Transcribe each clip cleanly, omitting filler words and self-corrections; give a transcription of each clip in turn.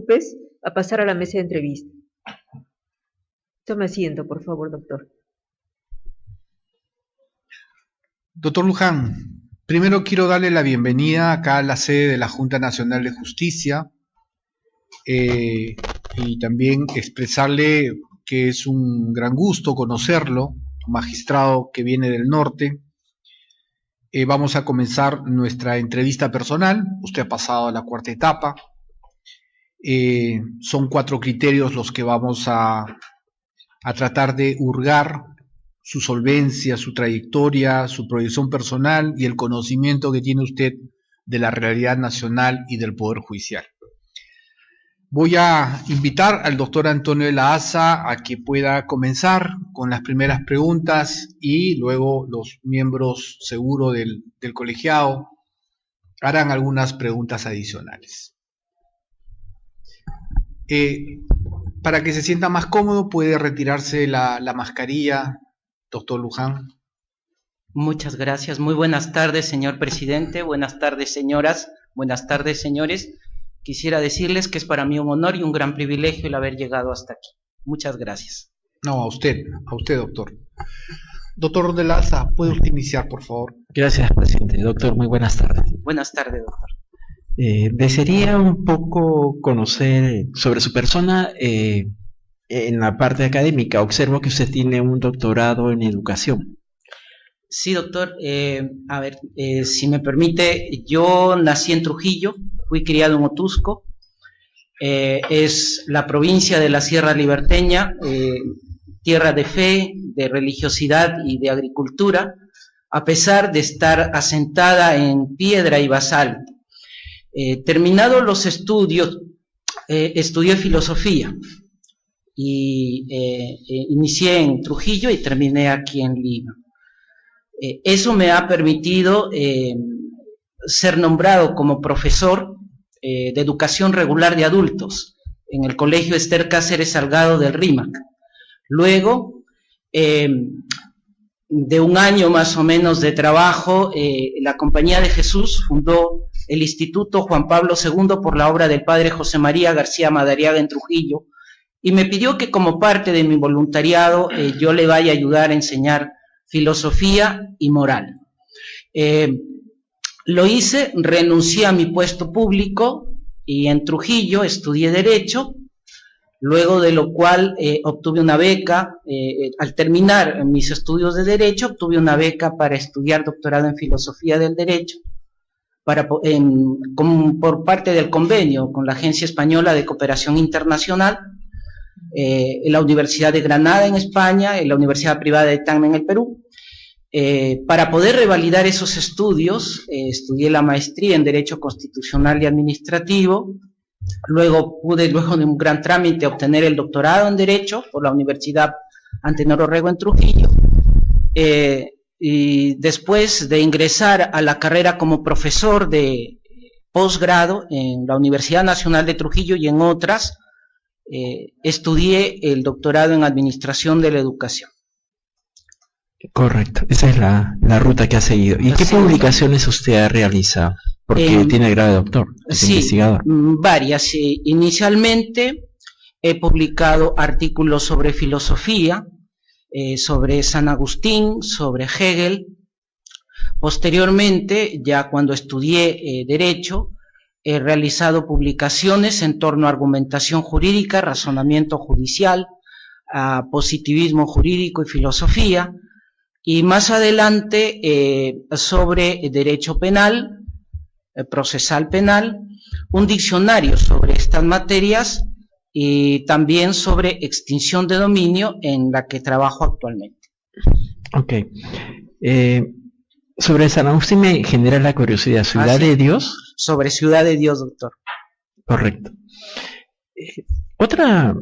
preocupes, a pasar a la mesa de entrevista. Tome asiento, por favor, doctor. Doctor Luján, primero quiero darle la bienvenida acá a la sede de la Junta Nacional de Justicia y también expresarle que es un gran gusto conocerlo, un magistrado que viene del norte. Vamos a comenzar nuestra entrevista personal. Usted ha pasado a la cuarta etapa. Son 4 criterios los que vamos a tratar de hurgar: su solvencia, su trayectoria, su proyección personal y el conocimiento que tiene usted de la realidad nacional y del Poder Judicial. Voy a invitar al doctor Antonio de la Haza a que pueda comenzar con las primeras preguntas y luego los miembros seguro del colegiado harán algunas preguntas adicionales. Para que se sienta más cómodo, puede retirarse la mascarilla, doctor Luján. Muchas gracias. Muy buenas tardes, señor presidente. Buenas tardes, señoras. Buenas tardes, señores. Quisiera decirles que es para mí un honor y un gran privilegio el haber llegado hasta aquí. Muchas gracias. No, a usted, doctor. Doctor de la Haza, ¿puede usted iniciar, por favor? Gracias, presidente. Doctor, muy buenas tardes. Buenas tardes, doctor. Desearía un poco conocer sobre su persona en la parte académica. Observo que usted tiene un doctorado en educación. Sí, doctor. Si me permite, yo nací en Trujillo, fui criado en Otusco. Es la provincia de la Sierra Liberteña, tierra de fe, de religiosidad y de agricultura, a pesar de estar asentada en piedra y basalto. Terminados los estudios, estudié filosofía y inicié en Trujillo y terminé aquí en Lima. Eso me ha permitido ser nombrado como profesor de educación regular de adultos en el Colegio Ester Cáceres Salgado del RIMAC. Luego de un año más o menos de trabajo, la Compañía de Jesús fundó el Instituto Juan Pablo II por la obra del padre José María García Madariaga en Trujillo, y me pidió que como parte de mi voluntariado yo le vaya a ayudar a enseñar filosofía y moral. Lo hice, renuncié a mi puesto público y en Trujillo estudié Derecho, luego de lo cual obtuve una beca. Al terminar mis estudios de Derecho, obtuve una beca para estudiar doctorado en Filosofía del Derecho, por parte del convenio con la Agencia Española de Cooperación Internacional, en la Universidad de Granada en España, en la Universidad Privada de Tacna en el Perú. Para poder revalidar esos estudios, estudié la maestría en Derecho Constitucional y Administrativo. Luego de un gran trámite, obtener el doctorado en Derecho por la Universidad Antenor Orrego en Trujillo. Y después de ingresar a la carrera como profesor de posgrado en la Universidad Nacional de Trujillo y en otras, estudié el doctorado en Administración de la Educación. Correcto, esa es la ruta que ha seguido. ¿Y qué publicaciones usted ha realizado? Porque tiene grado de doctor, es investigador. Varias. Inicialmente he publicado artículos sobre filosofía, sobre San Agustín, sobre Hegel. Posteriormente, ya cuando estudié Derecho, he realizado publicaciones en torno a argumentación jurídica, razonamiento judicial, a positivismo jurídico y filosofía, y más adelante sobre derecho penal, procesal penal, un diccionario sobre estas materias y también sobre extinción de dominio, en la que trabajo actualmente. Ok. Sobre San Agustín me genera la curiosidad. ¿Ciudad de Dios? Sobre Ciudad de Dios, doctor. Correcto. Otra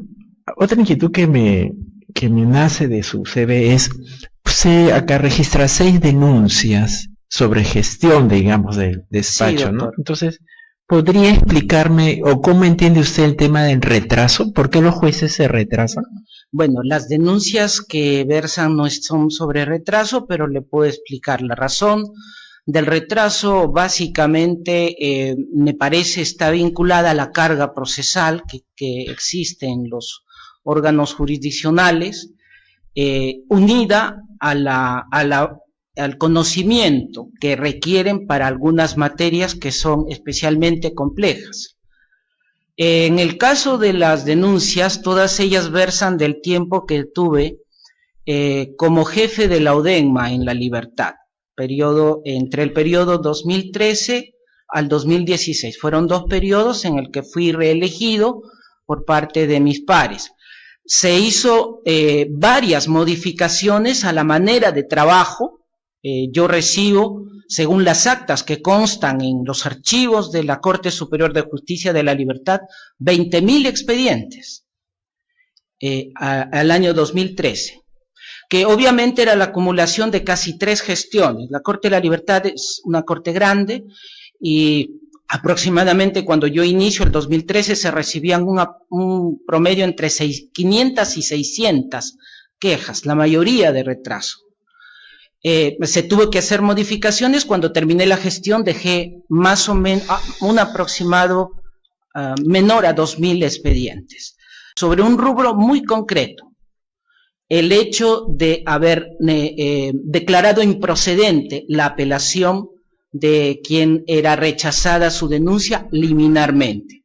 inquietud que me nace de su CV es, usted acá registra 6 denuncias sobre gestión, digamos, del despacho, sí, ¿no? Entonces, ¿podría explicarme o cómo entiende usted el tema del retraso? ¿Por qué los jueces se retrasan? Bueno, las denuncias que versan no son sobre retraso, pero le puedo explicar la razón. del retraso básicamente me parece está vinculada a la carga procesal que existe en los órganos jurisdiccionales, unida al conocimiento que requieren para algunas materias que son especialmente complejas. En el caso de las denuncias, todas ellas versan del tiempo que tuve como jefe de la ODENMA en La Libertad, entre el periodo 2013 al 2016. Fueron 2 periodos en el que fui reelegido por parte de mis pares. Se hizo varias modificaciones a la manera de trabajo. Yo recibo, según las actas que constan en los archivos de la Corte Superior de Justicia de La Libertad, 20.000 expedientes al año 2013. Que obviamente era la acumulación de casi 3 gestiones. La Corte de la Libertad es una corte grande y aproximadamente cuando yo inicio el 2013 se recibían un promedio entre 500 y 600 quejas, la mayoría de retraso. Se tuvo que hacer modificaciones. Cuando terminé la gestión dejé más o menos un aproximado menor a 2.000 expedientes. Sobre un rubro muy concreto, el hecho de haber declarado improcedente la apelación de quien era rechazada su denuncia liminarmente,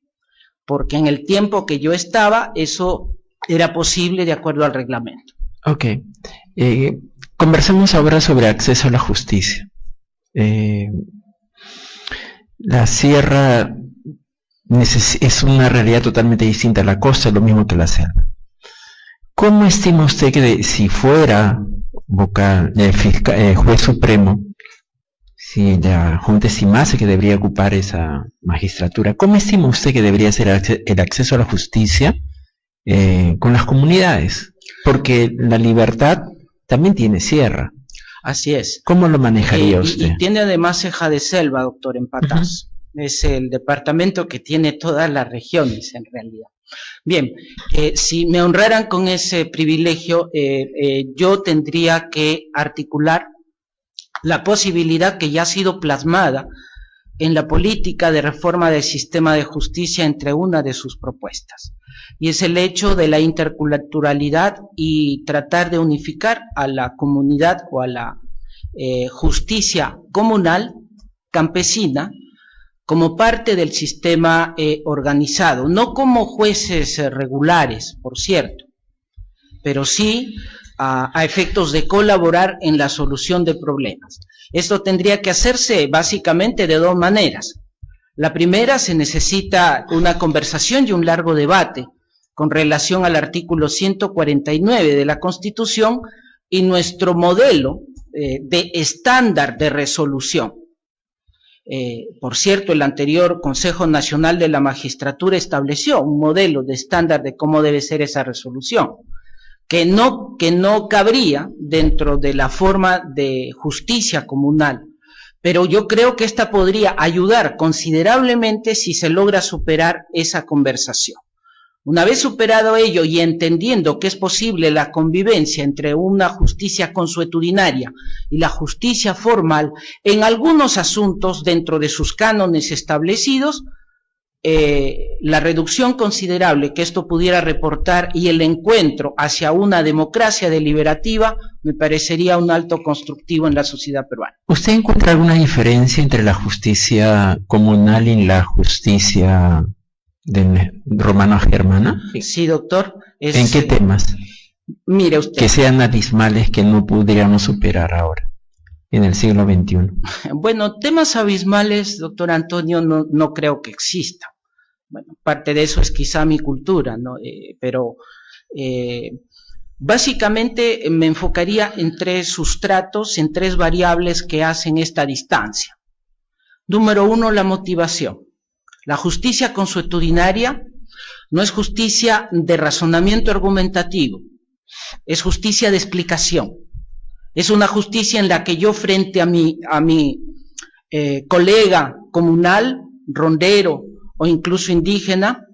porque en el tiempo que yo estaba eso era posible de acuerdo al reglamento. Ok, conversemos ahora sobre acceso a la justicia. La sierra es una realidad totalmente distinta a la costa, lo mismo que la selva. ¿Cómo estima usted que si fuera juez supremo, si la Junta estimase que debería ocupar esa magistratura, ¿cómo estima usted que debería ser el acceso a la justicia con las comunidades? Porque La Libertad también tiene sierra. Así es. ¿Cómo lo manejaría usted? Y tiene además ceja de selva, doctor, en Patas. Es el departamento que tiene todas las regiones, en realidad. Bien, si me honraran con ese privilegio, yo tendría que articular la posibilidad que ya ha sido plasmada en la política de reforma del sistema de justicia entre una de sus propuestas, y es el hecho de la interculturalidad y tratar de unificar a la comunidad o a la justicia comunal campesina como parte del sistema organizado, no como jueces regulares, por cierto, pero sí a efectos de colaborar en la solución de problemas. Esto tendría que hacerse básicamente de 2 maneras. La primera, se necesita una conversación y un largo debate con relación al artículo 149 de la Constitución y nuestro modelo de estándar de resolución. Por cierto, el anterior Consejo Nacional de la Magistratura estableció un modelo de estándar de cómo debe ser esa resolución, que no cabría dentro de la forma de justicia comunal, pero yo creo que esta podría ayudar considerablemente si se logra superar esa conversación. Una vez superado ello y entendiendo que es posible la convivencia entre una justicia consuetudinaria y la justicia formal en algunos asuntos dentro de sus cánones establecidos, la reducción considerable que esto pudiera reportar y el encuentro hacia una democracia deliberativa me parecería un alto constructivo en la sociedad peruana. ¿Usted encuentra alguna diferencia entre la justicia comunal y la justicia romano-germana? Sí, doctor. ¿En qué temas? Mire usted. Que sean abismales que no pudiéramos superar ahora, en el siglo XXI. Bueno, temas abismales, doctor Antonio, no creo que existan. Bueno, parte de eso es quizá mi cultura, ¿no? Pero básicamente me enfocaría en 3 sustratos, en 3 variables que hacen esta distancia. Número 1, la motivación. La justicia consuetudinaria no es justicia de razonamiento argumentativo, es justicia de explicación. Es una justicia en la que yo frente a mi colega comunal, rondero o incluso indígena,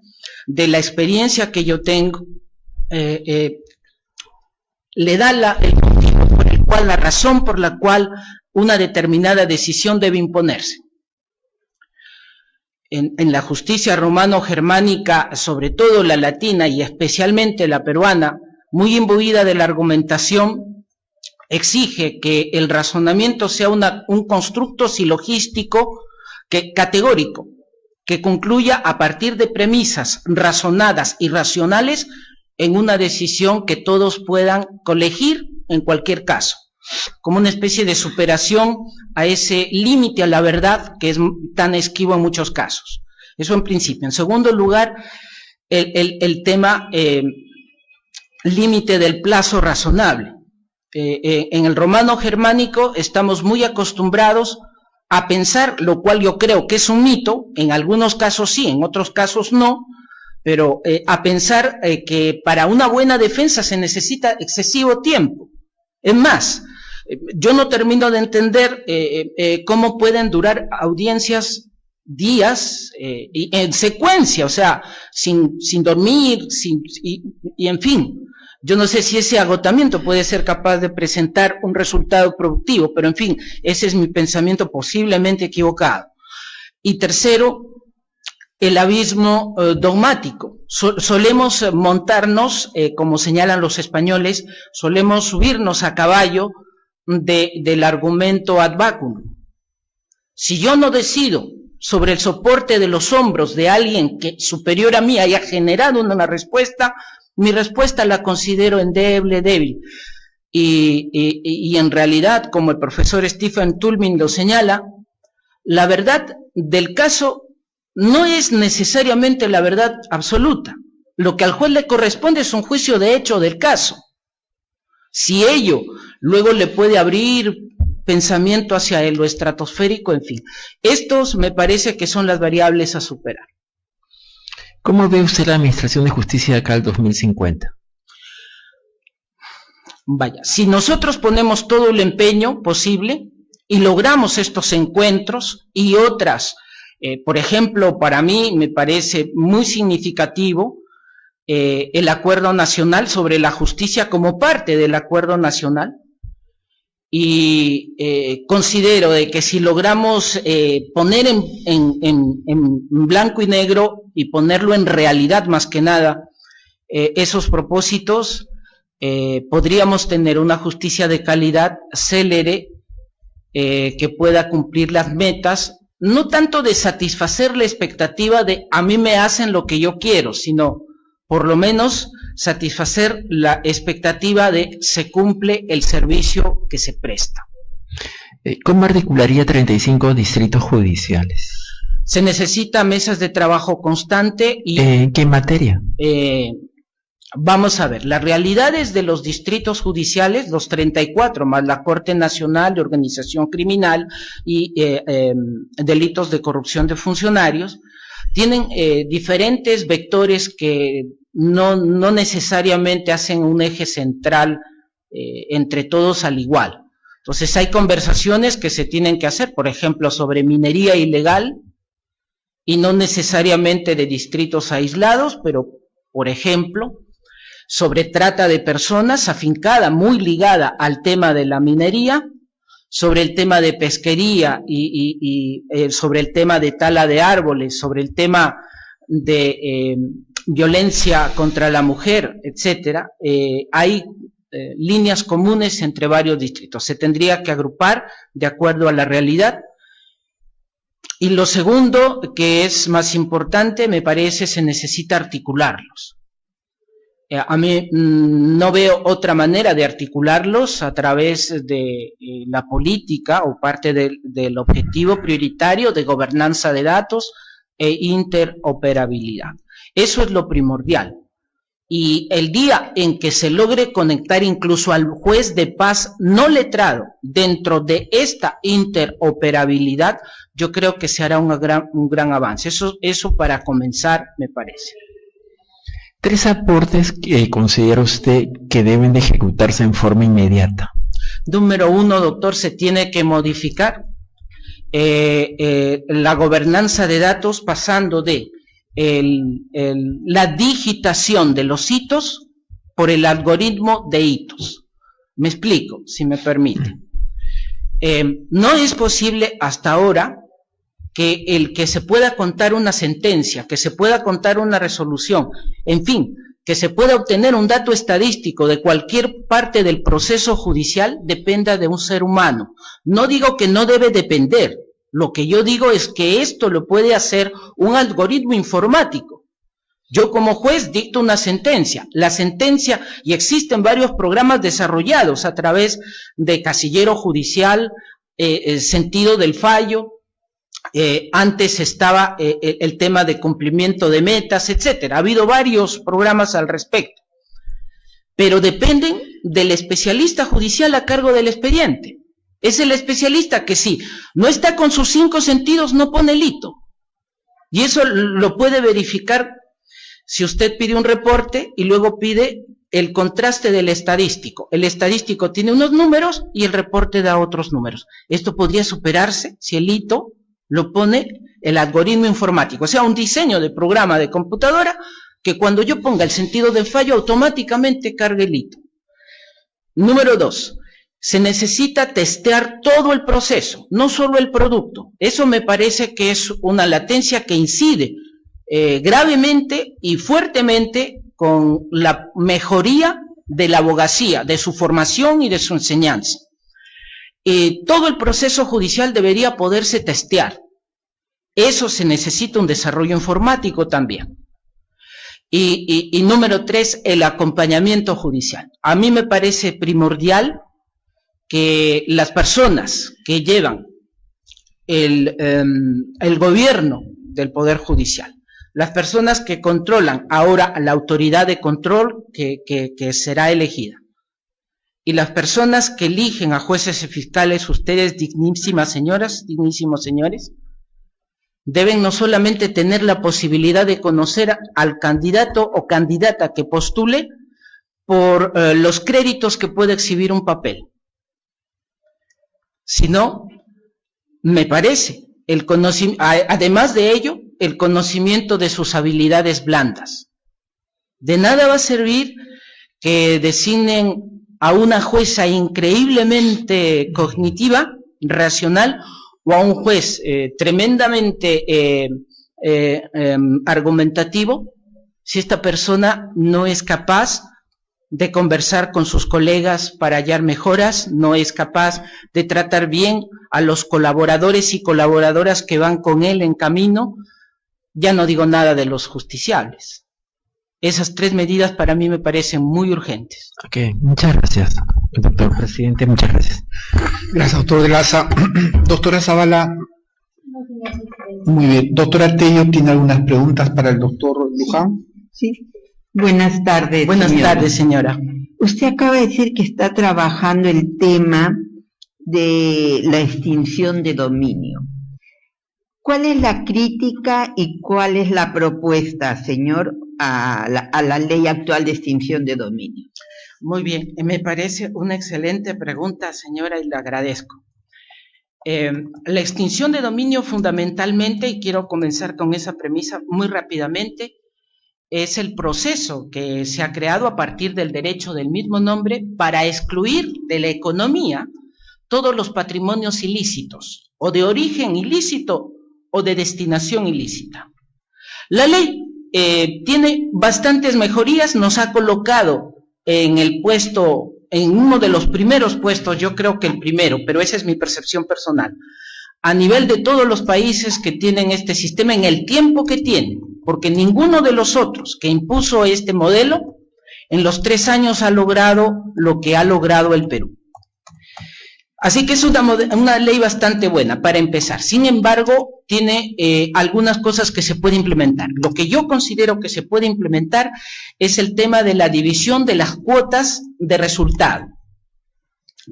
de la experiencia que yo tengo, le da el motivo por el cual, la razón por la cual una determinada decisión debe imponerse. En la justicia romano-germánica, sobre todo la latina y especialmente la peruana, muy imbuida de la argumentación, exige que el razonamiento sea un constructo silogístico categórico, que concluya a partir de premisas razonadas y racionales en una decisión que todos puedan colegir en cualquier caso, como una especie de superación a ese límite a la verdad que es tan esquivo en muchos casos. Eso en principio. En segundo lugar, el tema límite del plazo razonable. En el romano germánico estamos muy acostumbrados a pensar, lo cual yo creo que es un mito, en algunos casos sí, en otros casos no, pero a pensar que para una buena defensa se necesita excesivo tiempo. Es más, yo no termino de entender cómo pueden durar audiencias días y en secuencia, o sea, sin dormir, y en fin. Yo no sé si ese agotamiento puede ser capaz de presentar un resultado productivo, pero en fin, ese es mi pensamiento posiblemente equivocado. Y tercero, el abismo dogmático. Solemos montarnos, como señalan los españoles, solemos subirnos a caballo del argumento ad vacum. Si yo no decido sobre el soporte de los hombros de alguien que superior a mí haya generado una respuesta, mi respuesta la considero endeble, débil. Y en realidad, como el profesor Stephen Toulmin lo señala, la verdad del caso no es necesariamente la verdad absoluta. Lo que al juez le corresponde es un juicio de hecho del caso. Si ello luego le puede abrir pensamiento hacia lo estratosférico, en fin. Estos me parece que son las variables a superar. ¿Cómo ve usted la Administración de Justicia de acá al 2050? Vaya, si nosotros ponemos todo el empeño posible y logramos estos encuentros y otras, por ejemplo, para mí me parece muy significativo el Acuerdo Nacional sobre la Justicia como parte del Acuerdo Nacional, y considero de que si logramos poner en blanco y negro y ponerlo en realidad más que nada, esos propósitos, podríamos tener una justicia de calidad célere que pueda cumplir las metas, no tanto de satisfacer la expectativa de a mí me hacen lo que yo quiero, sino por lo menos satisfacer la expectativa de se cumple el servicio que se presta. ¿Cómo articularía 35 distritos judiciales? Se necesita mesas de trabajo constante y... ¿En qué materia? Vamos a ver, las realidades de los distritos judiciales, los 34, más la Corte Nacional de Organización Criminal y delitos de corrupción de funcionarios, tienen diferentes vectores que no necesariamente hacen un eje central entre todos al igual. Entonces hay conversaciones que se tienen que hacer, por ejemplo, sobre minería ilegal, y no necesariamente de distritos aislados, pero, por ejemplo, sobre trata de personas afincada, muy ligada al tema de la minería, sobre el tema de pesquería y sobre el tema de tala de árboles, sobre el tema de violencia contra la mujer, etcétera. Hay líneas comunes entre varios distritos. Se tendría que agrupar de acuerdo a la realidad. Y lo segundo, que es más importante, me parece, se necesita articularlos. A mí no veo otra manera de articularlos a través de la política o parte del objetivo prioritario de gobernanza de datos e interoperabilidad. Eso es lo primordial. Y el día en que se logre conectar incluso al juez de paz no letrado dentro de esta interoperabilidad, yo creo que se hará un gran avance. Eso para comenzar, me parece. 3 aportes que considera usted que deben de ejecutarse en forma inmediata. Número 1, doctor, se tiene que modificar la gobernanza de datos pasando de la digitación de los hitos por el algoritmo de hitos. Me explico, si me permite. No es posible hasta ahora que se pueda contar una sentencia, que se pueda contar una resolución, en fin, que se pueda obtener un dato estadístico de cualquier parte del proceso judicial dependa de un ser humano. No digo que no debe depender, lo que yo digo es que esto lo puede hacer un algoritmo informático. Yo como juez dicto una sentencia, la sentencia, y existen varios programas desarrollados a través de casillero judicial, el sentido del fallo, antes estaba el tema de cumplimiento de metas, etcétera. Ha habido varios programas al respecto, pero dependen del especialista judicial a cargo del expediente. Es el especialista que si no está con sus 5 sentidos no pone el hito, y eso lo puede verificar si usted pide un reporte y luego pide el contraste del estadístico. El estadístico tiene unos números y el reporte da otros números. Esto podría superarse si el hito lo pone el algoritmo informático, o sea, un diseño de programa de computadora que cuando yo ponga el sentido del fallo automáticamente cargue el hito. Número 2, se necesita testear todo el proceso, no solo el producto. Eso me parece que es una latencia que incide gravemente y fuertemente con la mejoría de la abogacía, de su formación y de su enseñanza. Todo el proceso judicial debería poderse testear. Eso se necesita un desarrollo informático también. Y número 3, el acompañamiento judicial. A mí me parece primordial que las personas que llevan el gobierno del Poder Judicial, las personas que controlan ahora la autoridad de control que será elegida, y las personas que eligen a jueces y fiscales, ustedes, dignísimas señoras, dignísimos señores, deben no solamente tener la posibilidad de conocer al candidato o candidata que postule por los créditos que puede exhibir un papel, sino, me parece, además de ello, el conocimiento de sus habilidades blandas. De nada va a servir que designen a una jueza increíblemente cognitiva, racional, o a un juez tremendamente argumentativo, si esta persona no es capaz de conversar con sus colegas para hallar mejoras, no es capaz de tratar bien a los colaboradores y colaboradoras que van con él en camino, ya no digo nada de los justiciables. Esas 3 medidas para mí me parecen muy urgentes. Ok, muchas gracias, doctor presidente, muchas gracias. Gracias, doctor de Laza. Doctora Zavala. Muy bien. Doctora Tello, ¿tiene algunas preguntas para el doctor Luján? Sí. Buenas tardes. Buenas tardes, señora. Usted acaba de decir que está trabajando el tema de la extinción de dominio. ¿Cuál es la crítica y cuál es la propuesta, señor, a la ley actual de extinción de dominio? Muy bien, me parece una excelente pregunta, señora, y le agradezco. La extinción de dominio fundamentalmente, y quiero comenzar con esa premisa muy rápidamente, es el proceso que se ha creado a partir del derecho del mismo nombre para excluir de la economía todos los patrimonios ilícitos, o de origen ilícito o de destinación ilícita. La ley tiene bastantes mejorías, nos ha colocado en el puesto, en uno de los primeros puestos, yo creo que el primero, pero esa es mi percepción personal, a nivel de todos los países que tienen este sistema en el tiempo que tienen, porque ninguno de los otros que impuso este modelo en los 3 años ha logrado lo que ha logrado el Perú. Así que es una ley bastante buena para empezar. Sin embargo, tiene algunas cosas que se puede implementar. Lo que yo considero que se puede implementar es el tema de la división de las cuotas de resultado.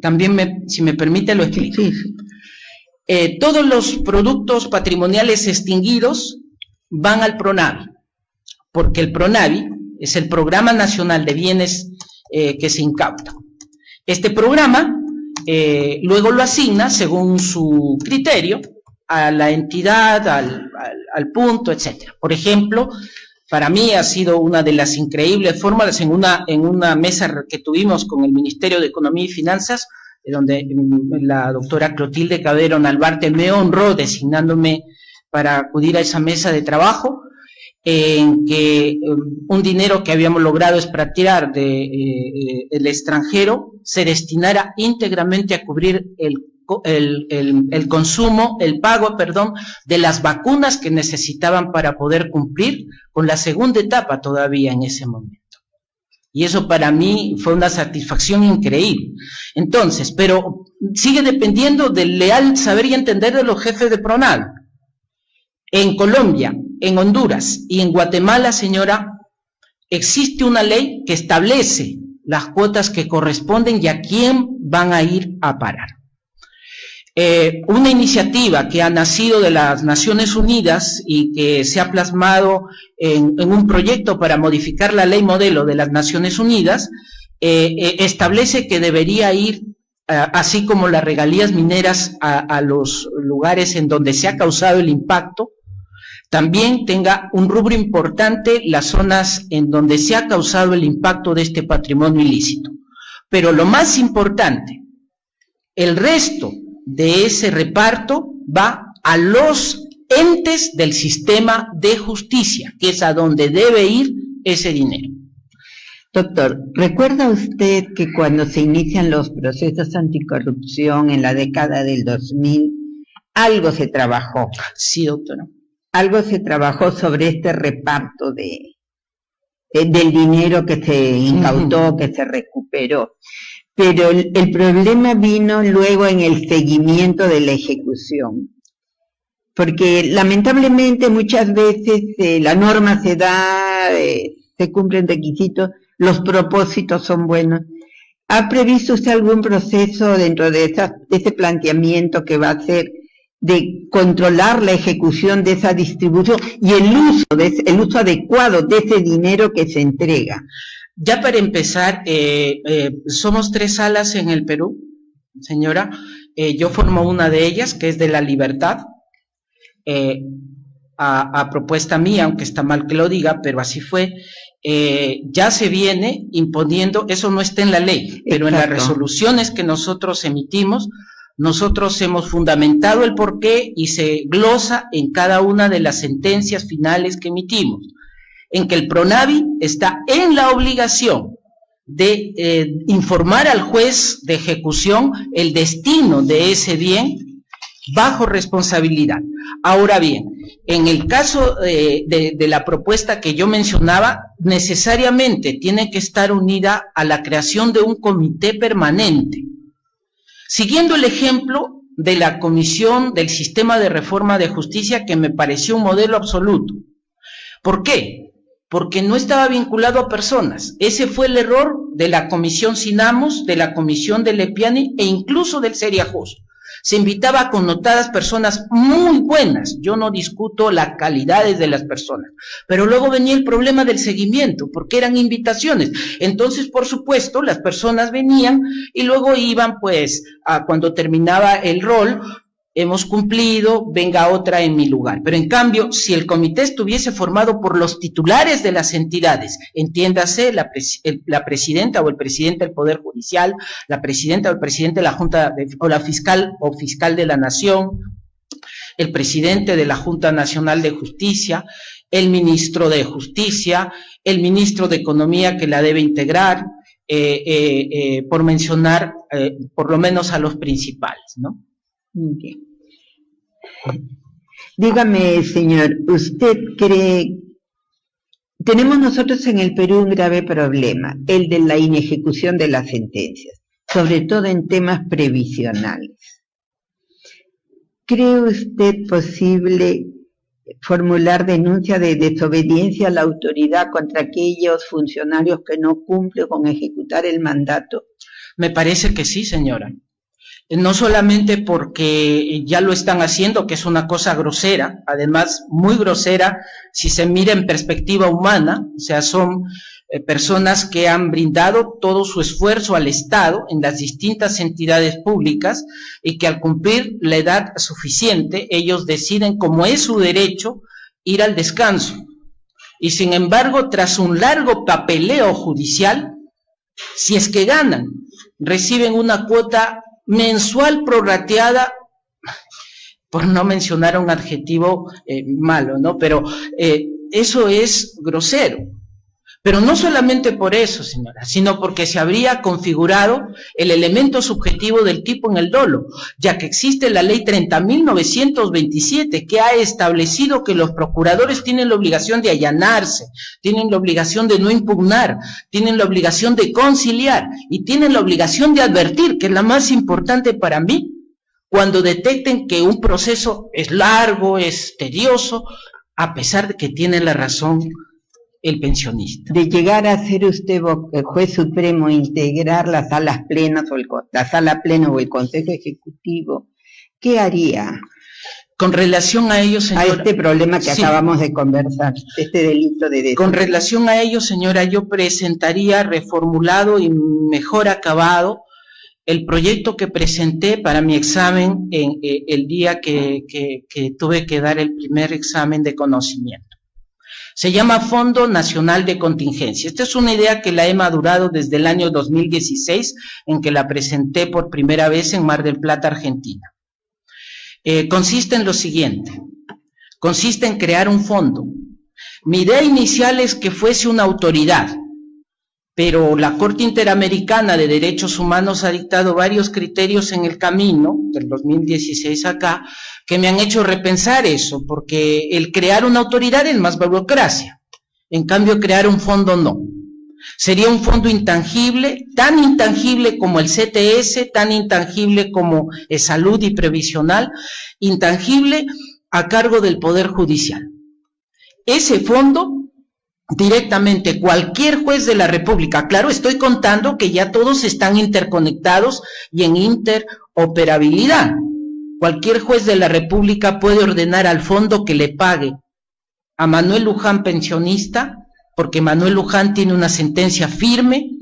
También, si me permite, lo explico. Sí. Todos los productos patrimoniales extinguidos van al PRONAVI, porque el PRONAVI es el Programa Nacional de Bienes que se incautan. Este programa luego lo asigna según su criterio a la entidad, al punto, etcétera. Por ejemplo, para mí ha sido una de las increíbles fórmulas en una mesa que tuvimos con el Ministerio de Economía y Finanzas, donde la doctora Clotilde Cabero Nalbarte me honró designándome para acudir a esa mesa de trabajo, en que un dinero que habíamos logrado expatriar el extranjero se destinara íntegramente a cubrir el consumo, el pago, perdón, de las vacunas que necesitaban para poder cumplir con la segunda etapa todavía en ese momento. Y eso para mí fue una satisfacción increíble. Entonces, pero sigue dependiendo del leal saber y entender de los jefes de PRONAVI. En Colombia, en Honduras y en Guatemala, señora, existe una ley que establece las cuotas que corresponden y a quién van a ir a parar. Una iniciativa que ha nacido de las Naciones Unidas y que se ha plasmado en un proyecto para modificar la ley modelo de las Naciones Unidas, establece que debería ir, así como las regalías mineras a los lugares en donde se ha causado el impacto, también tenga un rubro importante las zonas en donde se ha causado el impacto de este patrimonio ilícito. Pero lo más importante, el resto de ese reparto va a los entes del sistema de justicia, que es a donde debe ir ese dinero. Doctor, ¿recuerda usted que cuando se inician los procesos anticorrupción en la década del 2000, algo se trabajó? Sí, doctora. Algo se trabajó sobre este reparto del dinero que se incautó, que se recuperó. Pero el problema vino luego en el seguimiento de la ejecución. Porque lamentablemente muchas veces la norma se da, se cumplen requisitos, los propósitos son buenos. ¿Ha previsto usted algún proceso dentro de ese planteamiento que va a hacer de controlar la ejecución de esa distribución y el uso adecuado de ese dinero que se entrega? Ya para empezar, somos 3 salas en el Perú, señora. Yo formo una de ellas, que es de la Libertad, a propuesta mía, aunque está mal que lo diga, pero así fue. Ya se viene imponiendo, eso no está en la ley, pero en las resoluciones que nosotros emitimos, nosotros hemos fundamentado el porqué y se glosa en cada una de las sentencias finales que emitimos, en que el PRONAVI está en la obligación de informar al juez de ejecución el destino de ese bien bajo responsabilidad. Ahora bien, en el caso de la propuesta que yo mencionaba, necesariamente tiene que estar unida a la creación de un comité permanente. Siguiendo el ejemplo de la Comisión del Sistema de Reforma de Justicia, que me pareció un modelo absoluto. ¿Por qué? Porque no estaba vinculado a personas. Ese fue el error de la Comisión Sinamos, de la Comisión de Lepiani e incluso del Seriajus. Se invitaba a connotadas personas muy buenas, yo no discuto las calidades de las personas, pero luego venía el problema del seguimiento, porque eran invitaciones. Entonces, por supuesto, las personas venían y luego iban, pues, cuando terminaba el rol, hemos cumplido, venga otra en mi lugar. Pero en cambio, si el comité estuviese formado por los titulares de las entidades, entiéndase la presidenta o el presidente del Poder Judicial, la presidenta o el presidente de la Junta o la fiscal o fiscal de la Nación, el presidente de la Junta Nacional de Justicia, el ministro de Justicia, el ministro de Economía que la debe integrar, por mencionar por lo menos a los principales, ¿no? Okay. Dígame, señor, ¿usted cree? Tenemos nosotros en el Perú un grave problema, el de la inejecución de las sentencias, sobre todo en temas previsionales. ¿Cree usted posible formular denuncia de desobediencia a la autoridad contra aquellos funcionarios que no cumplen con ejecutar el mandato? Me parece que sí, señora. No solamente porque ya lo están haciendo, que es una cosa grosera, además muy grosera si se mira en perspectiva humana, o sea, son personas que han brindado todo su esfuerzo al Estado en las distintas entidades públicas y que al cumplir la edad suficiente, ellos deciden, como es su derecho, ir al descanso. Y sin embargo, tras un largo papeleo judicial, si es que ganan, reciben una cuota mensual prorrateada, por no mencionar un adjetivo malo, ¿no? Pero eso es grosero. Pero no solamente por eso, señora, sino porque se habría configurado el elemento subjetivo del tipo en el dolo, ya que existe la ley 30.927 que ha establecido que los procuradores tienen la obligación de allanarse, tienen la obligación de no impugnar, tienen la obligación de conciliar y tienen la obligación de advertir, que es la más importante para mí, cuando detecten que un proceso es largo, es tedioso, a pesar de que tiene la razón el pensionista. De llegar a ser usted juez supremo, integrar las salas plenas o la sala plena o el Consejo Ejecutivo, ¿qué haría? Con relación a ello, señora, a este problema que sí, acabamos de conversar, este delito de desorden. Con relación a ello, señora, yo presentaría reformulado y mejor acabado el proyecto que presenté para mi examen el día que tuve que dar el primer examen de conocimiento. Se llama Fondo Nacional de Contingencia. Esta es una idea que la he madurado desde el año 2016, en que la presenté por primera vez en Mar del Plata, Argentina. Consiste en lo siguiente, consiste en crear un fondo. Mi idea inicial es que fuese una autoridad, pero la Corte Interamericana de Derechos Humanos ha dictado varios criterios en el camino, del 2016 acá, que me han hecho repensar eso, porque el crear una autoridad es más burocracia, en cambio crear un fondo no. Sería un fondo intangible, tan intangible como el CTS, tan intangible como Salud y Previsional, intangible a cargo del Poder Judicial. Ese fondo, directamente cualquier juez de la República, claro, estoy contando que ya todos están interconectados y en interoperabilidad. Cualquier juez de la República puede ordenar al fondo que le pague a Manuel Luján pensionista, porque Manuel Luján tiene una sentencia firme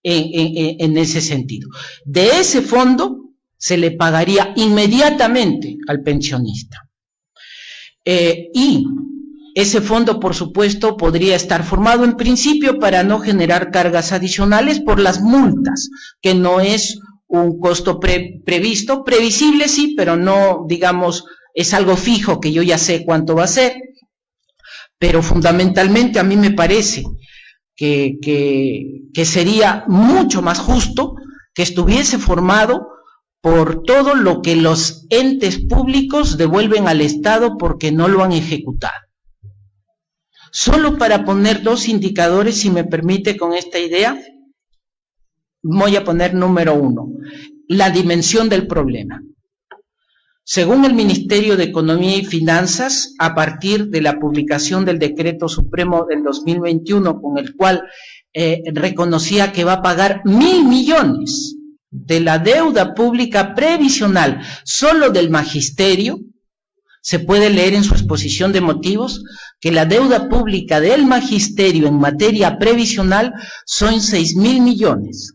en ese sentido. De ese fondo se le pagaría inmediatamente al pensionista. Y ese fondo, por supuesto, podría estar formado en principio para no generar cargas adicionales por las multas, que no es un costo previsto, previsible sí, pero no, digamos, es algo fijo que yo ya sé cuánto va a ser, pero fundamentalmente a mí me parece que sería mucho más justo que estuviese formado por todo lo que los entes públicos devuelven al Estado porque no lo han ejecutado. Solo para poner dos indicadores, si me permite, con esta idea, voy a poner número 1, la dimensión del problema. Según el Ministerio de Economía y Finanzas, a partir de la publicación del Decreto Supremo del 2021, con el cual reconocía que va a pagar 1.000 millones de la deuda pública previsional solo del magisterio, se puede leer en su exposición de motivos que la deuda pública del magisterio en materia previsional son 6.000 millones,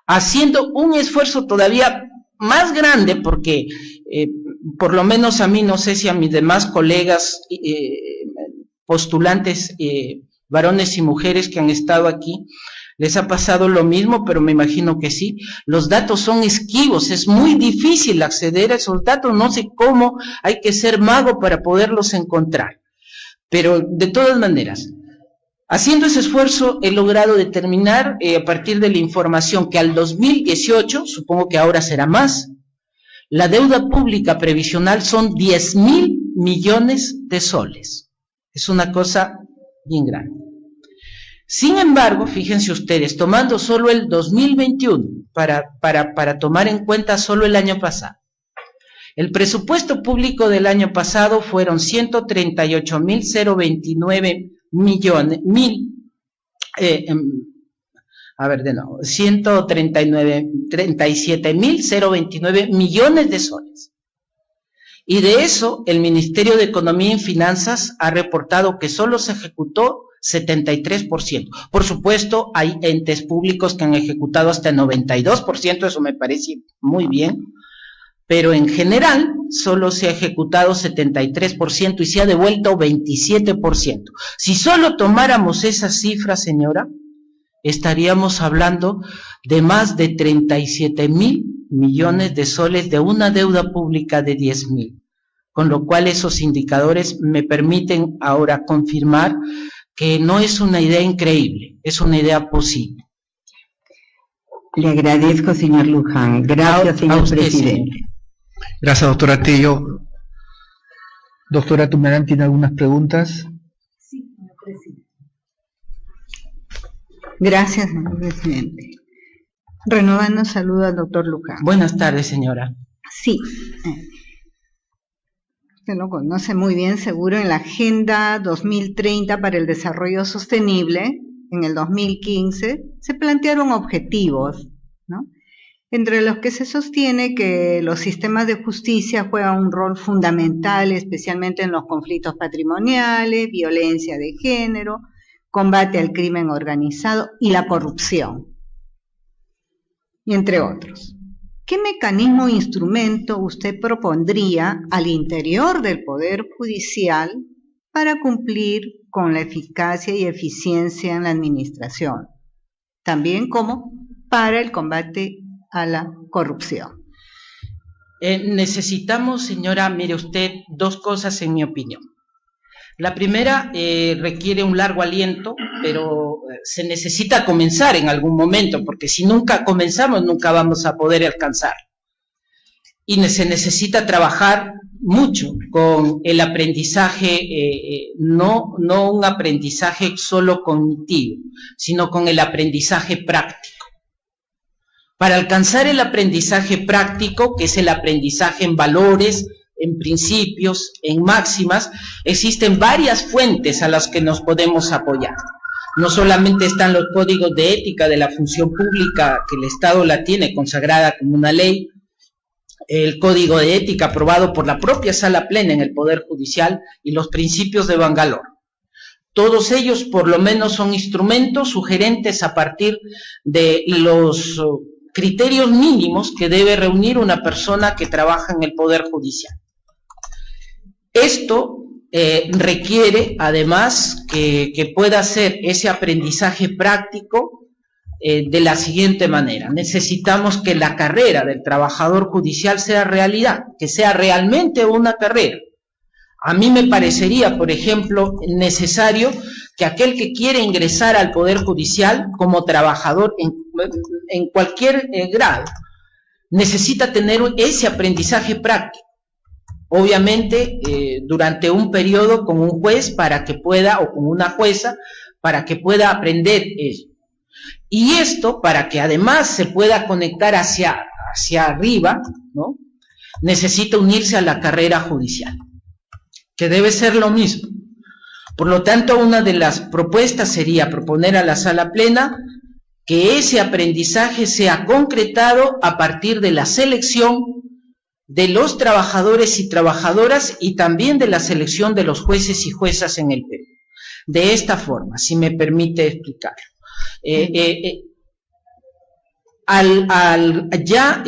haciendo un esfuerzo todavía más grande porque, por lo menos a mí, no sé si a mis demás colegas postulantes, varones y mujeres que han estado aquí, les ha pasado lo mismo, pero me imagino que sí. Los datos son esquivos, es muy difícil acceder a esos datos, no sé cómo, hay que ser mago para poderlos encontrar. Pero de todas maneras, haciendo ese esfuerzo he logrado determinar a partir de la información que al 2018, supongo que ahora será más, la deuda pública previsional son 10.000 millones de soles. Es una cosa bien grande. Sin embargo, fíjense ustedes, tomando solo el 2021, para tomar en cuenta solo el año pasado, el presupuesto público del año pasado fueron 138.029 millones, 137.029 millones de soles. Y de eso, el Ministerio de Economía y Finanzas ha reportado que solo se ejecutó 73%. Por supuesto, hay entes públicos que han ejecutado hasta el 92%, eso me parece muy bien, pero en general solo se ha ejecutado 73% y se ha devuelto 27%. Si solo tomáramos esa cifra, señora, estaríamos hablando de más de 37.000 millones de soles de una deuda pública de 10.000, con lo cual esos indicadores me permiten ahora confirmar que no es una idea increíble, es una idea posible. Le agradezco, señor Luján. Gracias, señor presidente. Señor. Gracias, doctora Tello. Doctora Tumerán, ¿tiene algunas preguntas? Sí, señor presidente. Gracias, señor presidente. Renovando saludo al doctor Luján. Buenas tardes, señora. Sí. Usted lo conoce muy bien, seguro, en la Agenda 2030 para el Desarrollo Sostenible, en el 2015, se plantearon objetivos, ¿no?, entre los que se sostiene que los sistemas de justicia juegan un rol fundamental, especialmente en los conflictos patrimoniales, violencia de género, combate al crimen organizado y la corrupción, y entre otros. ¿Qué mecanismo o instrumento usted propondría al interior del Poder Judicial para cumplir con la eficacia y eficiencia en la administración, también como para el combate a la corrupción? Necesitamos, señora, mire usted, dos cosas en mi opinión. La primera requiere un largo aliento, pero se necesita comenzar en algún momento, porque si nunca comenzamos, nunca vamos a poder alcanzar. Y se necesita trabajar mucho con el aprendizaje, no un aprendizaje solo cognitivo, sino con el aprendizaje práctico. Para alcanzar el aprendizaje práctico, que es el aprendizaje en valores, en principios, en máximas, existen varias fuentes a las que nos podemos apoyar. No solamente están los códigos de ética de la función pública, que el Estado la tiene consagrada como una ley, el código de ética aprobado por la propia Sala Plena en el Poder Judicial y los principios de Bangalore. Todos ellos por lo menos son instrumentos sugerentes a partir de los criterios mínimos que debe reunir una persona que trabaja en el Poder Judicial. Esto requiere además que pueda hacer ese aprendizaje práctico de la siguiente manera. Necesitamos que la carrera del trabajador judicial sea realidad, que sea realmente una carrera. A mí me parecería, por ejemplo, necesario que aquel que quiere ingresar al Poder Judicial como trabajador en cualquier grado, necesita tener ese aprendizaje práctico. Obviamente, durante un periodo con un juez para que pueda, o con una jueza, para que pueda aprender eso. Y esto, para que además se pueda conectar hacia arriba, ¿no?, necesita unirse a la carrera judicial, que debe ser lo mismo. Por lo tanto, una de las propuestas sería proponer a la Sala Plena que ese aprendizaje sea concretado a partir de la selección de los trabajadores y trabajadoras y también de la selección de los jueces y juezas en el Perú. De esta forma, si me permite explicarlo. Al ya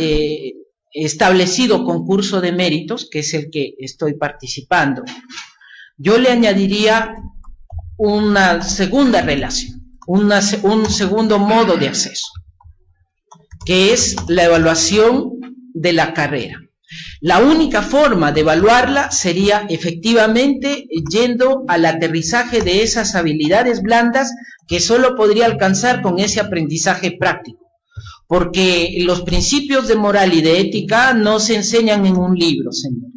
establecido concurso de méritos, que es el que estoy participando, yo le añadiría una segunda relación, un segundo modo de acceso, que es la evaluación de la carrera. La única forma de evaluarla sería efectivamente yendo al aterrizaje de esas habilidades blandas que solo podría alcanzar con ese aprendizaje práctico. Porque los principios de moral y de ética no se enseñan en un libro, señor.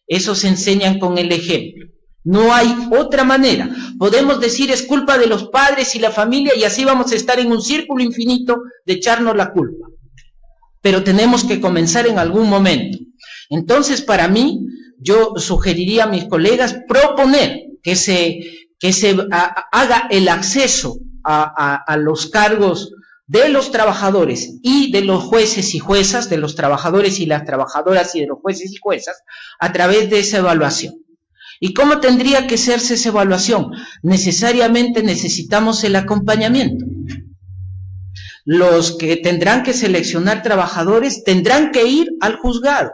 Eso se enseñan con el ejemplo. No hay otra manera. Podemos decir es culpa de los padres y la familia y así vamos a estar en un círculo infinito de echarnos la culpa. Pero tenemos que comenzar en algún momento. Entonces, para mí, yo sugeriría a mis colegas proponer que se haga el acceso a los cargos de los trabajadores y de los jueces y juezas, de los trabajadores y las trabajadoras y de los jueces y juezas, a través de esa evaluación. ¿Y cómo tendría que hacerse esa evaluación? Necesariamente necesitamos el acompañamiento. Los que tendrán que seleccionar trabajadores tendrán que ir al juzgado,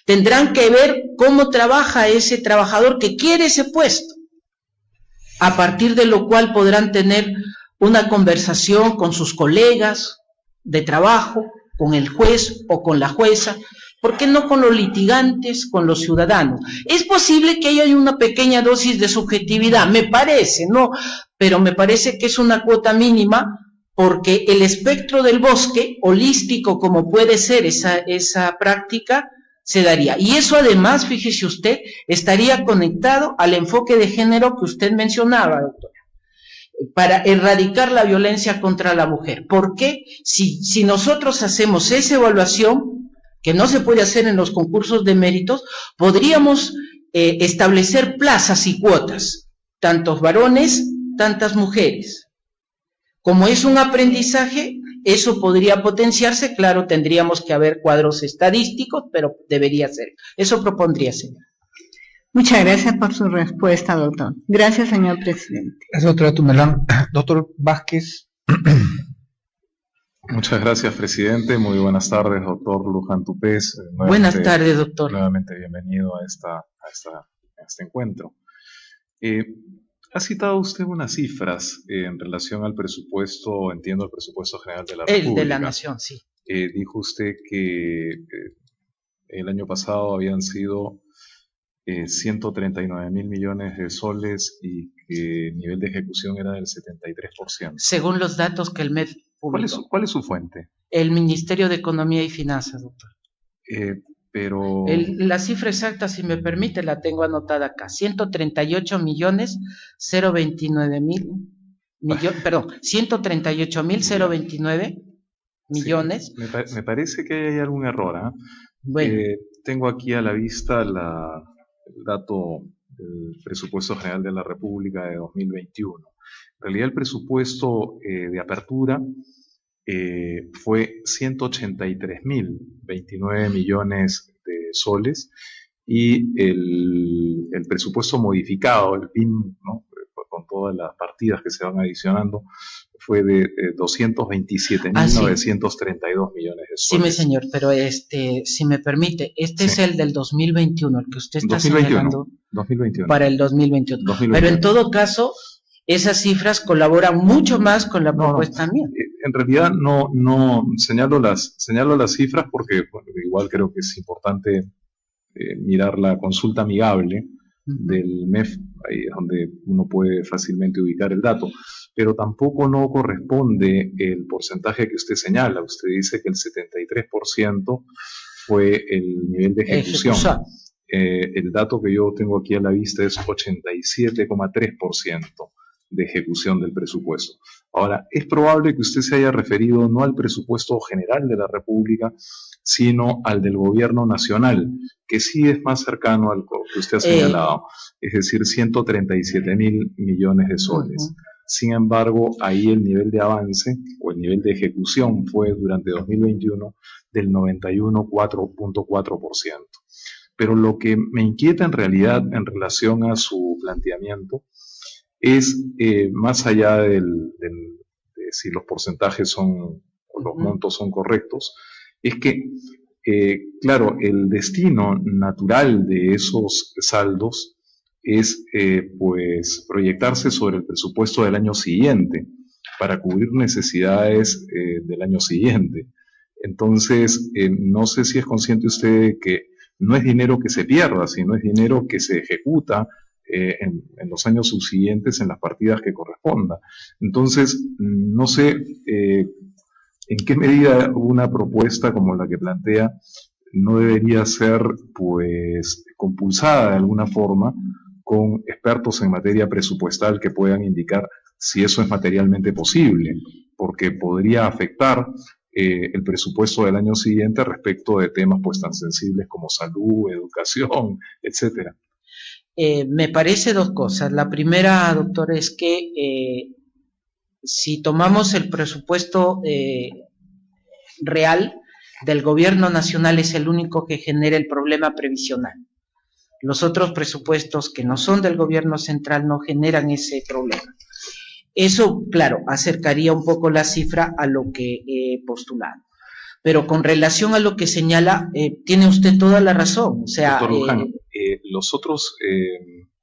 tendrán que ver cómo trabaja ese trabajador que quiere ese puesto, a partir de lo cual podrán tener una conversación con sus colegas de trabajo, con el juez o con la jueza. ¿Por qué no con los litigantes, con los ciudadanos? Es posible que haya una pequeña dosis de subjetividad, me parece, ¿no? Pero me parece que es una cuota mínima, porque el espectro del bosque, holístico como puede ser esa práctica, se daría. Y eso además, fíjese usted, estaría conectado al enfoque de género que usted mencionaba, doctora, para erradicar la violencia contra la mujer. ¿Por qué? Si nosotros hacemos esa evaluación, que no se puede hacer en los concursos de méritos, podríamos establecer plazas y cuotas, tantos varones, tantas mujeres. Como es un aprendizaje, eso podría potenciarse, claro, tendríamos que haber cuadros estadísticos, pero debería ser. Eso propondría, señor. Muchas gracias por su respuesta, doctor. Gracias, señor presidente. Gracias, doctora Tumelán. Doctor Vázquez. Muchas gracias, presidente. Muy buenas tardes, doctor Luján Tupés. Buenas tardes, doctor. Nuevamente bienvenido a este encuentro. Ha citado usted unas cifras en relación al presupuesto, entiendo, el presupuesto general de la República. El de la Nación, sí. Dijo usted que el año pasado habían sido 139.000 millones de soles y que el nivel de ejecución era del 73%. Según los datos que el MEF publicó. ¿Cuál es su fuente? El Ministerio de Economía y Finanzas, doctor. Pero... La cifra exacta, si me permite, la tengo anotada acá. 138.029 millones. Sí, me parece que hay algún error, ¿eh? Bueno. Tengo aquí a la vista el dato del presupuesto general de la República de 2021. En realidad el presupuesto de apertura fue 183.029 millones de soles y el presupuesto modificado, el PIN, ¿no?, con todas las partidas que se van adicionando, fue de 227.932 millones de soles. Sí, señor, pero si me permite, sí. Es el del 2021, el que usted está 2021, señalando para el 2021. Pero en todo caso, esas cifras colaboran mucho más con la propuesta mía. En realidad no señalo las cifras porque, bueno, igual creo que es importante mirar la consulta amigable del MEF, ahí es donde uno puede fácilmente ubicar el dato, pero tampoco no corresponde el porcentaje que usted señala. Usted dice que el 73% fue el nivel de ejecución. El dato que yo tengo aquí a la vista es 87,3% de ejecución del presupuesto. Ahora, es probable que usted se haya referido no al presupuesto general de la República, sino al del gobierno nacional, que sí es más cercano al que usted ha señalado, es decir, 137.000 millones de soles. Sin embargo, ahí el nivel de avance o el nivel de ejecución fue durante 2021 del 91,4%. Pero lo que me inquieta en realidad en relación a su planteamiento es, más allá de si los porcentajes son o los montos son correctos, es que, claro, el destino natural de esos saldos es pues proyectarse sobre el presupuesto del año siguiente para cubrir necesidades del año siguiente. Entonces, no sé si es consciente usted de que no es dinero que se pierda, sino es dinero que se ejecuta en los años subsiguientes en las partidas que corresponda. Entonces, no sé en qué medida una propuesta como la que plantea no debería ser pues compulsada de alguna forma con expertos en materia presupuestal que puedan indicar si eso es materialmente posible, porque podría afectar el presupuesto del año siguiente respecto de temas pues tan sensibles como salud, educación, etcétera. Me parece dos cosas. La primera, doctor, es que si tomamos el presupuesto real del gobierno nacional, es el único que genera el problema previsional. Los otros presupuestos que no son del gobierno central no generan ese problema. Eso, claro, acercaría un poco la cifra a lo que he postulado. Pero con relación a lo que señala, tiene usted toda la razón. O sea, doctor Luján, los otros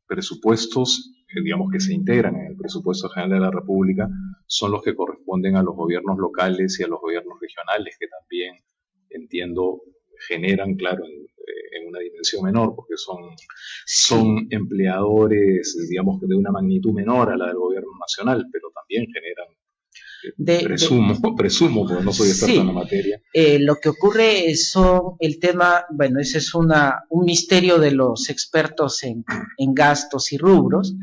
presupuestos digamos, que se integran en el presupuesto general de la República, son los que corresponden a los gobiernos locales y a los gobiernos regionales, que también, entiendo, generan, claro, en una dimensión menor, porque son empleadores, digamos, de una magnitud menor a la del gobierno nacional, pero también generan, presumo, porque no soy experto en la materia. Lo que ocurre es el tema, bueno, ese es un misterio de los expertos en gastos y rubros,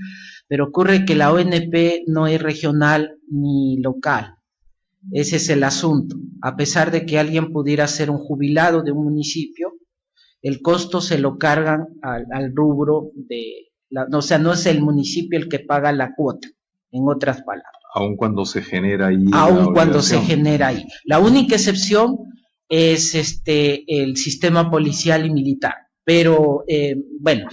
pero ocurre que la ONP no es regional ni local. Ese es el asunto. A pesar de que alguien pudiera ser un jubilado de un municipio, el costo se lo cargan al rubro o sea, no es el municipio el que paga la cuota, en otras palabras. Aun cuando se genera ahí. Aun cuando se genera ahí. La única excepción es el sistema policial y militar. Pero, bueno,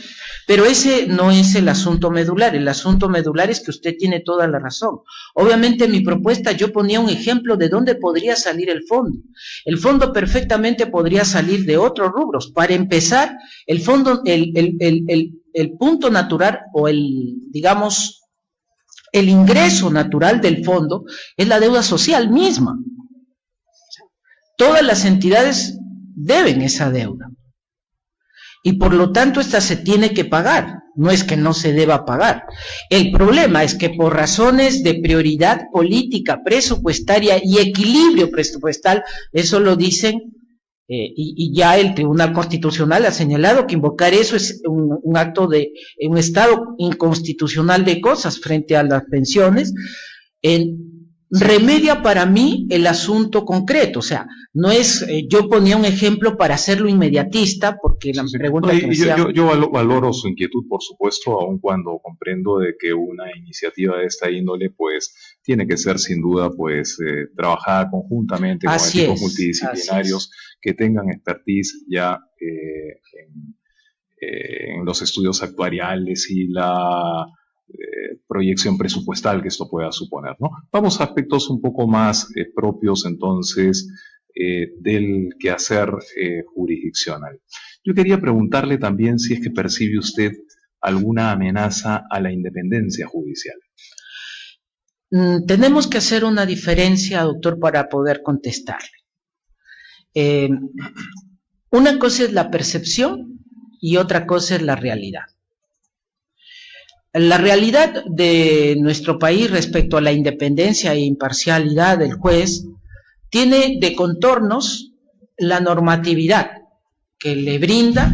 pero ese no es el asunto medular. El asunto medular es que usted tiene toda la razón. Obviamente en mi propuesta yo ponía un ejemplo de dónde podría salir el fondo. El fondo perfectamente podría salir de otros rubros. Para empezar, el fondo, el punto natural o digamos, el ingreso natural del fondo es la deuda social misma. Todas las entidades deben esa deuda. Y por lo tanto esta se tiene que pagar, no es que no se deba pagar. El problema es que por razones de prioridad política, presupuestaria y equilibrio presupuestal, eso lo dicen, y ya el Tribunal Constitucional ha señalado que invocar eso es un acto de un estado inconstitucional de cosas frente a las pensiones. Remedia para mí el asunto concreto, o sea, no es, yo ponía un ejemplo para hacerlo inmediatista, porque la pregunta que me hacía... Yo valoro su inquietud, por supuesto, aun cuando comprendo de que una iniciativa de esta índole, pues, tiene que ser sin duda, pues, trabajada conjuntamente con equipos multidisciplinarios que tengan expertise ya en los estudios actuariales y la proyección presupuestal que esto pueda suponer, ¿no? Vamos a aspectos un poco más propios, entonces, del quehacer jurisdiccional. Yo quería preguntarle también si es que percibe usted alguna amenaza a la independencia judicial. Tenemos que hacer una diferencia, doctor, para poder contestarle. Una cosa es la percepción y otra cosa es la realidad. La realidad de nuestro país respecto a la independencia e imparcialidad del juez tiene de contornos la normatividad que le brinda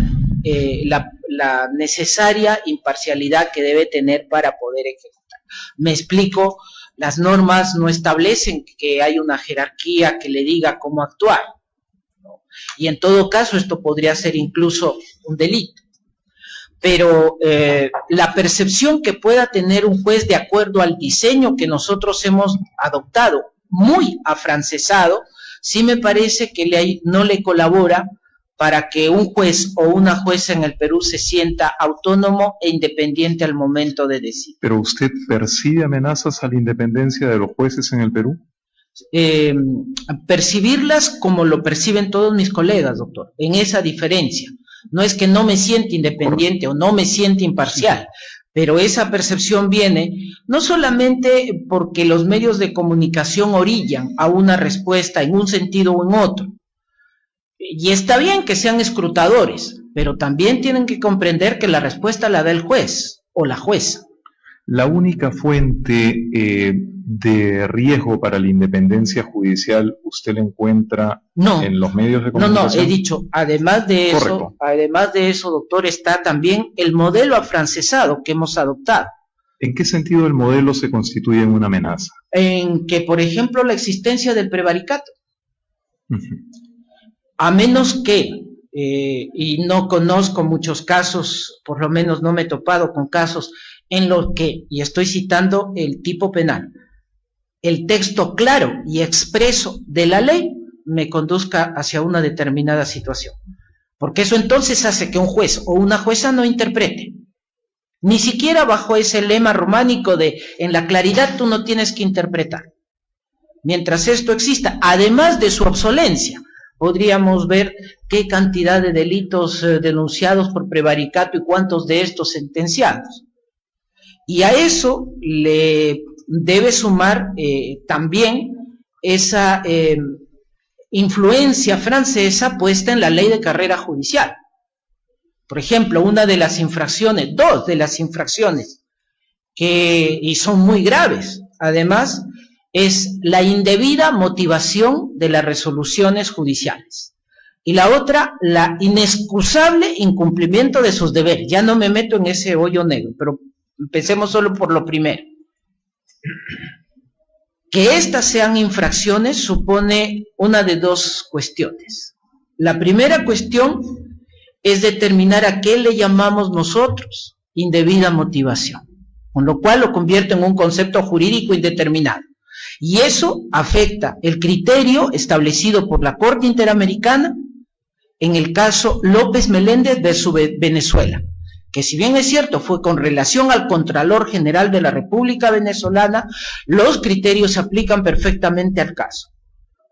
la necesaria imparcialidad que debe tener para poder ejecutar. Me explico, las normas no establecen que hay una jerarquía que le diga cómo actuar, ¿no? Y en todo caso esto podría ser incluso un delito. Pero la percepción que pueda tener un juez de acuerdo al diseño que nosotros hemos adoptado, muy afrancesado, sí me parece que no le colabora para que un juez o una jueza en el Perú se sienta autónomo e independiente al momento de decidir. ¿Pero usted percibe amenazas a la independencia de los jueces en el Perú? Percibirlas como lo perciben todos mis colegas, doctor, en esa diferencia. No es que no me siente independiente o no me siente imparcial, pero esa percepción viene no solamente porque los medios de comunicación orillan a una respuesta en un sentido o en otro, y está bien que sean escrutadores, pero también tienen que comprender que la respuesta la da el juez o la jueza. La única fuente de riesgo para la independencia judicial usted la encuentra en los medios de comunicación. No, he dicho, además de eso, doctor, está también el modelo afrancesado que hemos adoptado. ¿En qué sentido el modelo se constituye en una amenaza? En que, por ejemplo, la existencia del prevaricato. A menos que, y no conozco muchos casos, por lo menos no me he topado con casos en los que, y estoy citando el tipo penal, el texto claro y expreso de la ley me conduzca hacia una determinada situación. Porque eso entonces hace que un juez o una jueza no interprete. Ni siquiera bajo ese lema románico de en la claridad tú no tienes que interpretar. Mientras esto exista, además de su obsolencia, podríamos ver qué cantidad de delitos denunciados por prevaricato y cuántos de estos sentenciados. Y a eso le debe sumar también esa influencia francesa puesta en la ley de carrera judicial. Por ejemplo, dos de las infracciones, y son muy graves, además, es la indebida motivación de las resoluciones judiciales. Y la otra, la inexcusable incumplimiento de sus deberes. Ya no me meto en ese hoyo negro, pero empecemos solo por lo primero. Que estas sean infracciones supone una de dos cuestiones. La primera cuestión es determinar a qué le llamamos nosotros indebida motivación, con lo cual lo convierte en un concepto jurídico indeterminado. Y eso afecta el criterio establecido por la Corte Interamericana en el caso López Meléndez versus Venezuela, que si bien es cierto fue con relación al Contralor General de la República Venezolana, los criterios se aplican perfectamente al caso,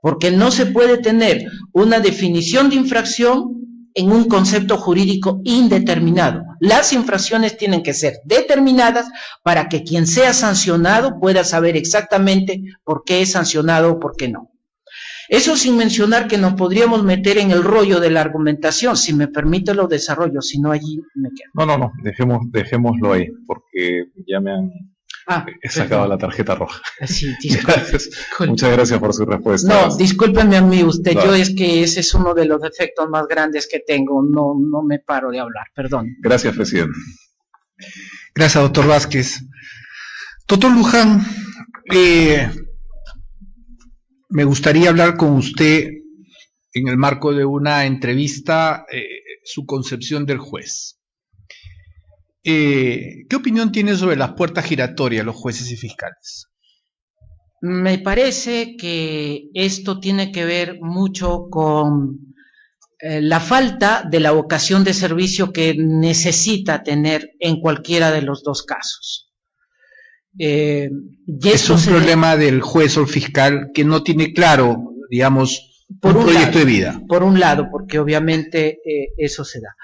porque no se puede tener una definición de infracción en un concepto jurídico indeterminado. Las infracciones tienen que ser determinadas para que quien sea sancionado pueda saber exactamente por qué es sancionado o por qué no. Eso sin mencionar que nos podríamos meter en el rollo de la argumentación. Si me permite lo desarrollo, si no allí me quedo. No, dejémoslo ahí, porque ya me han sacado la tarjeta roja. Sí, gracias. Muchas gracias por su respuesta. No, discúlpeme a mí usted, yo es que ese es uno de los defectos más grandes que tengo, no me paro de hablar, perdón. Gracias, presidente. Gracias, doctor Vázquez. Doctor Luján, me gustaría hablar con usted en el marco de una entrevista, su concepción del juez. ¿Qué opinión tiene sobre las puertas giratorias los jueces y fiscales? Me parece que esto tiene que ver mucho con la falta de la vocación de servicio que necesita tener en cualquiera de los dos casos. Es un problema del juez o el fiscal que no tiene claro, digamos, un proyecto de vida. Por un lado, porque obviamente eso se da.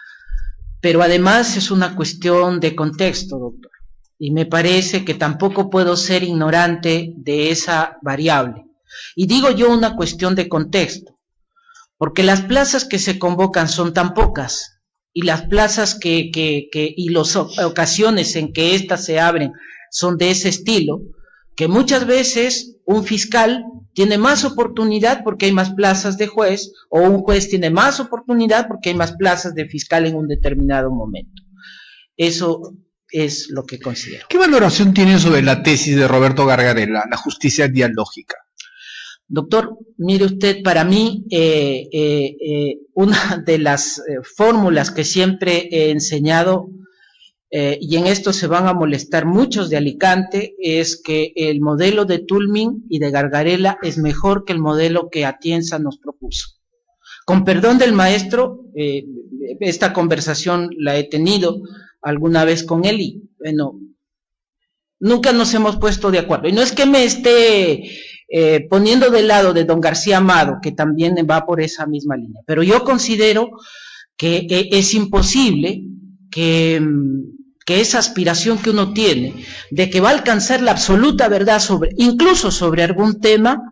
Pero además es una cuestión de contexto, doctor. Y me parece que tampoco puedo ser ignorante de esa variable. Y digo yo una cuestión de contexto, porque las plazas que se convocan son tan pocas, y las plazas y las ocasiones en que éstas se abren son de ese estilo, que muchas veces un fiscal tiene más oportunidad porque hay más plazas de juez, o un juez tiene más oportunidad porque hay más plazas de fiscal en un determinado momento. Eso es lo que considero. ¿Qué valoración tiene sobre la tesis de Roberto Gargarella, la justicia dialógica? Doctor, mire usted, para mí una de las fórmulas que siempre he enseñado, y en esto se van a molestar muchos de Alicante, es que el modelo de Tulmin y de Gargarella es mejor que el modelo que Atienza nos propuso. Con perdón del maestro, esta conversación la he tenido alguna vez con él y, bueno, nunca nos hemos puesto de acuerdo. Y no es que me esté poniendo del lado de don García Amado, que también va por esa misma línea, pero yo considero que es imposible que esa aspiración que uno tiene de que va a alcanzar la absoluta verdad incluso sobre algún tema,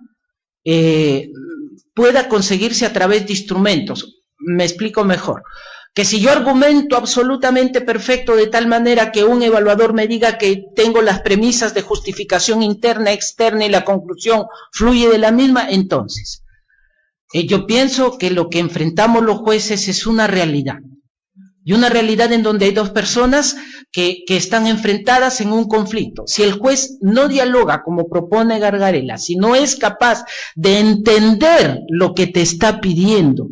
pueda conseguirse a través de instrumentos. Me explico mejor. Que si yo argumento absolutamente perfecto de tal manera que un evaluador me diga que tengo las premisas de justificación interna, externa y la conclusión fluye de la misma, entonces yo pienso que lo que enfrentamos los jueces es una realidad. Y una realidad en donde hay dos personas que están enfrentadas en un conflicto. Si el juez no dialoga como propone Gargarella, si no es capaz de entender lo que te está pidiendo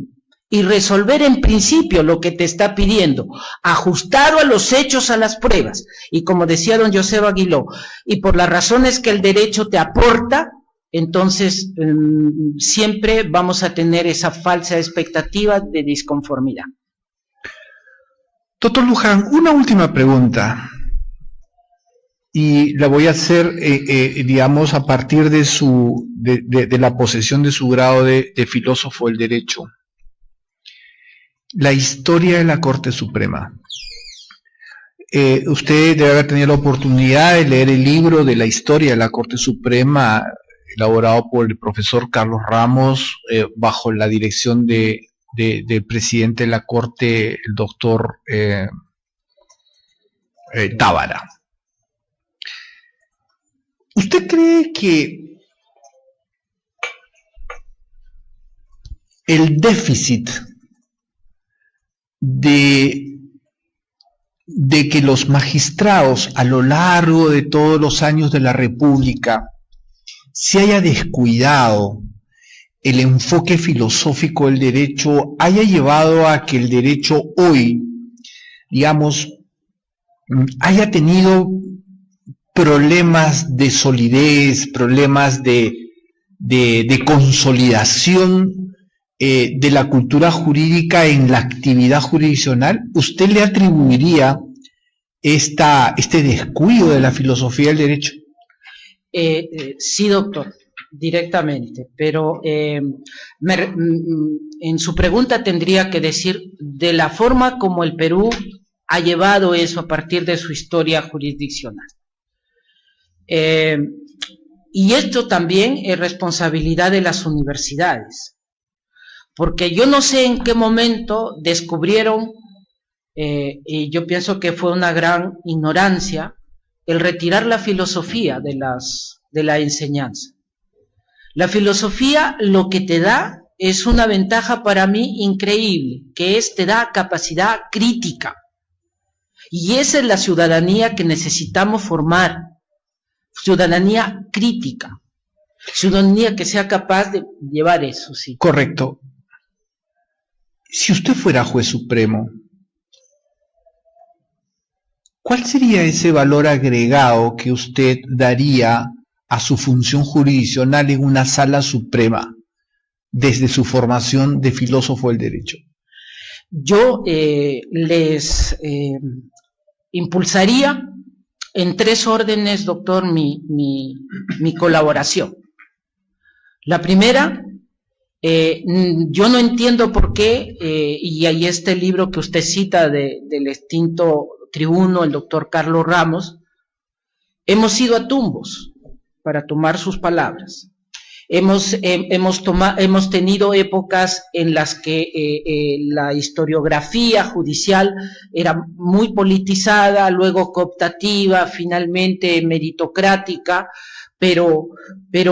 y resolver en principio lo que te está pidiendo, ajustado a los hechos, a las pruebas, y como decía don Joseba Aguiló, y por las razones que el derecho te aporta, entonces siempre vamos a tener esa falsa expectativa de disconformidad. Doctor Luján, una última pregunta, y la voy a hacer, digamos, a partir de la posesión de su grado de filósofo del derecho. La historia de la Corte Suprema. Usted debe haber tenido la oportunidad de leer el libro de la historia de la Corte Suprema, elaborado por el profesor Carlos Ramos, bajo la dirección del presidente de la Corte, el doctor Tábara. ¿Usted cree que el déficit de que los magistrados a lo largo de todos los años de la República se haya descuidado el enfoque filosófico del derecho, haya llevado a que el derecho hoy, digamos, haya tenido problemas de solidez, problemas de consolidación de la cultura jurídica en la actividad jurisdiccional? ¿Usted le atribuiría este descuido de la filosofía del derecho? Sí, doctor, directamente, pero en su pregunta tendría que decir de la forma como el Perú ha llevado eso a partir de su historia jurisdiccional. Y esto también es responsabilidad de las universidades, porque yo no sé en qué momento descubrieron, y yo pienso que fue una gran ignorancia, el retirar la filosofía de la enseñanza. La filosofía lo que te da es una ventaja para mí increíble, que te da capacidad crítica. Y esa es la ciudadanía que necesitamos formar, ciudadanía crítica, ciudadanía que sea capaz de llevar eso, sí. Correcto. Si usted fuera juez supremo, ¿cuál sería ese valor agregado que usted daría a su función jurisdiccional en una sala suprema desde su formación de filósofo del derecho? Yo les impulsaría en 3 órdenes, doctor, mi colaboración. La primera, yo no entiendo por qué, y ahí está el libro que usted cita del extinto tribuno, el doctor Carlos Ramos, hemos ido a tumbos, para tomar sus palabras. Hemos tenido épocas en las que la historiografía judicial era muy politizada, luego cooptativa, finalmente meritocrática, pero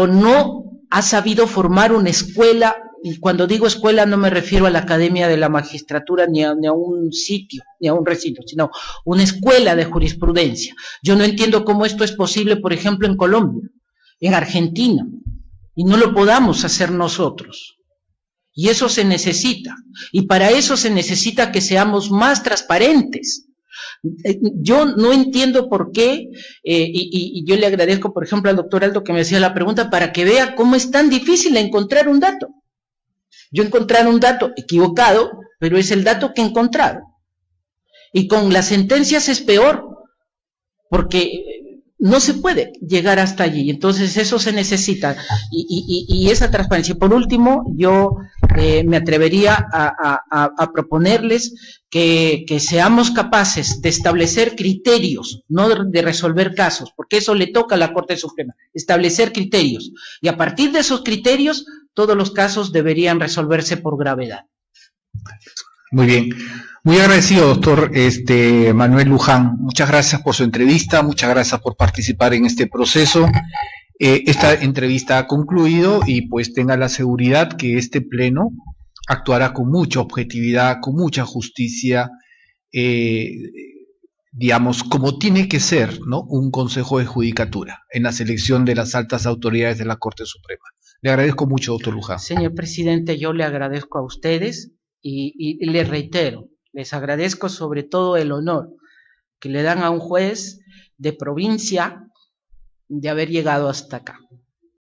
no ha sabido formar una escuela. Y cuando digo escuela no me refiero a la Academia de la Magistratura ni a un sitio, ni a un recinto, sino una escuela de jurisprudencia. Yo no entiendo cómo esto es posible, por ejemplo, en Colombia, en Argentina, y no lo podamos hacer nosotros. Y eso se necesita. Y para eso se necesita que seamos más transparentes. Yo no entiendo por qué, y yo le agradezco, por ejemplo, al doctor Aldo que me hacía la pregunta, para que vea cómo es tan difícil encontrar un dato. Yo encontré un dato equivocado, pero es el dato que he encontrado. Y con las sentencias es peor, porque no se puede llegar hasta allí. Entonces eso se necesita, y esa transparencia. Por último, yo me atrevería a proponerles que seamos capaces de establecer criterios, no de resolver casos, porque eso le toca a la Corte Suprema, establecer criterios, y a partir de esos criterios todos los casos deberían resolverse por gravedad. Muy bien. Muy agradecido, doctor Manuel Luján. Muchas gracias por su entrevista, muchas gracias por participar en este proceso. Esta entrevista ha concluido y pues tenga la seguridad que este pleno actuará con mucha objetividad, con mucha justicia, digamos, como tiene que ser, ¿no?, un consejo de judicatura en la selección de las altas autoridades de la Corte Suprema. Le agradezco mucho, doctor Luján. Señor presidente, yo le agradezco a ustedes y les reitero, les agradezco sobre todo el honor que le dan a un juez de provincia de haber llegado hasta acá.